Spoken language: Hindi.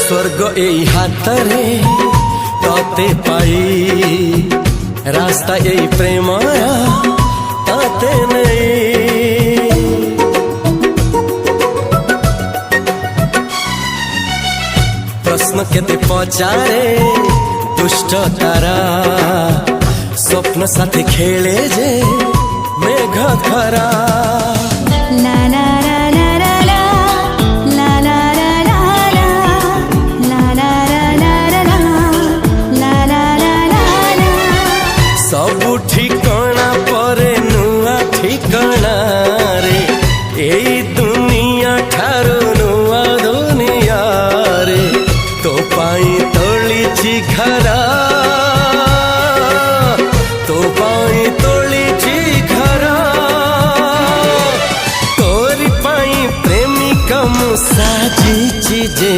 स्वर्ग এই হাতরে তাতে পাই রাস্তা এই প্রেম তাতে নেই प्रश्न केते पचारे दुष्ट तारा स्वप्न साथी खेले जे मेघ खरा ला ला ला ला ला ला ला ला ला ला ला ला ला ला ला सब ठिकाना परे नुआ ठिकाना रे एई दुनिया ठारू नुआ दुनिया रे तो पाई तोलिची घरा तो पाई तोलिची घरा तोरी पाई प्रेमिका मुसाजी जे